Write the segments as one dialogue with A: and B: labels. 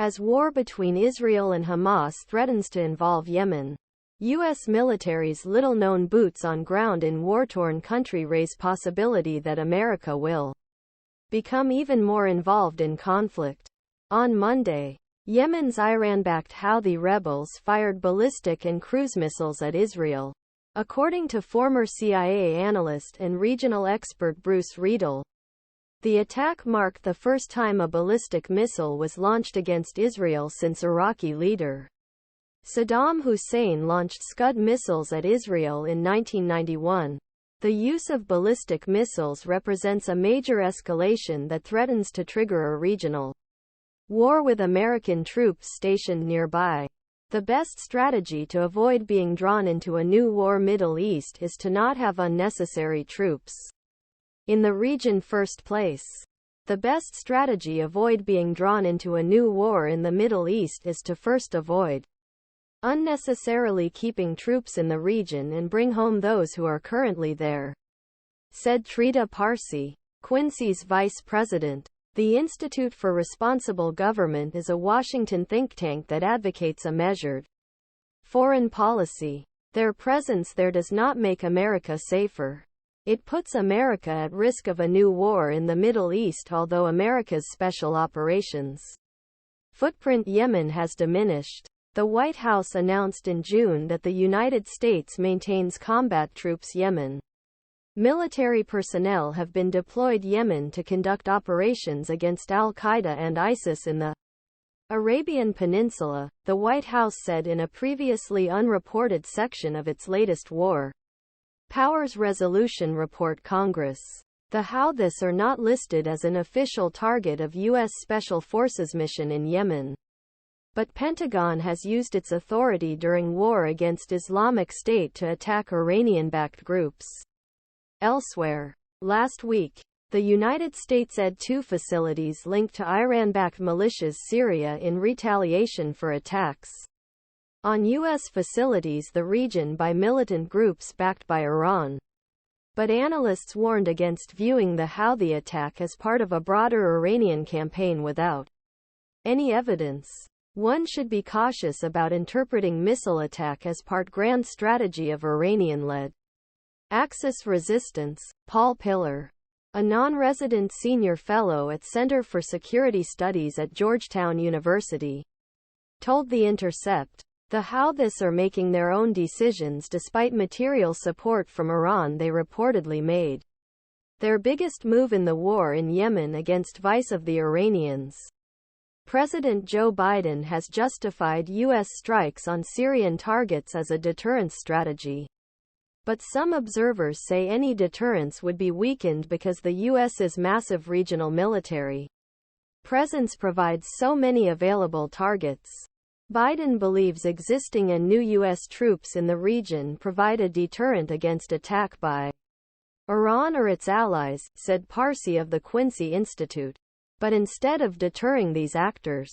A: As war between Israel and Hamas threatens to involve Yemen, U.S. military's little-known boots on ground in war-torn country raise possibility that America will become even more involved in conflict. On Monday, Yemen's Iran-backed Houthi rebels fired ballistic and cruise missiles at Israel, according to former CIA analyst and regional expert Bruce Riedel. The attack marked the first time a ballistic missile was launched against Israel since Iraqi leader Saddam Hussein launched Scud missiles at Israel in 1991. The use of ballistic missiles represents a major escalation that threatens to trigger a regional war with American troops stationed nearby. The best strategy to avoid being drawn into a new war Middle East is to not have unnecessary troops in the region first place. The best strategy to avoid being drawn into a new war in the Middle East is to first avoid unnecessarily keeping troops in the region and bring home those who are currently there, said Trita Parsi, Quincy's vice president. The Institute for Responsible Government is a Washington think tank that advocates a measured foreign policy. Their presence there does not make America safer. It puts America at risk of a new war in the Middle East. Although America's special operations footprint Yemen has diminished, the White House announced in June that the United States maintains combat troops Yemen. Military personnel have been deployed Yemen to conduct operations against al-Qaeda and ISIS in the Arabian Peninsula, the White House said in a previously unreported section of its latest War Powers Resolution report. Congress. The Houthis are not listed as an official target of U.S. Special Forces mission in Yemen, but Pentagon has used its authority during war against Islamic State to attack Iranian-backed groups. Elsewhere, last week, the United States had 2 facilities linked to Iran-backed militias Syria in retaliation for attacks on U.S. facilities in the region by militant groups backed by Iran. But analysts warned against viewing the Houthi attack as part of a broader Iranian campaign without any evidence. One should be cautious about interpreting missile attack as part grand strategy of Iranian-led Axis resistance. Paul Pillar, a non-resident senior fellow at Center for Security Studies at Georgetown University, told The Intercept, the Houthis are making their own decisions despite material support from Iran they reportedly made their biggest move in the war in Yemen against vice of the Iranians. President Joe Biden has justified U.S. strikes on Syrian targets as a deterrence strategy. But some observers say any deterrence would be weakened because the U.S.'s massive regional military presence provides so many available targets. Biden believes existing and new U.S. troops in the region provide a deterrent against attack by Iran or its allies, said Parsi of the Quincy Institute. But instead of deterring these actors,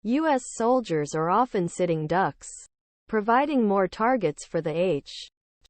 A: U.S. soldiers are often sitting ducks, providing more targets for the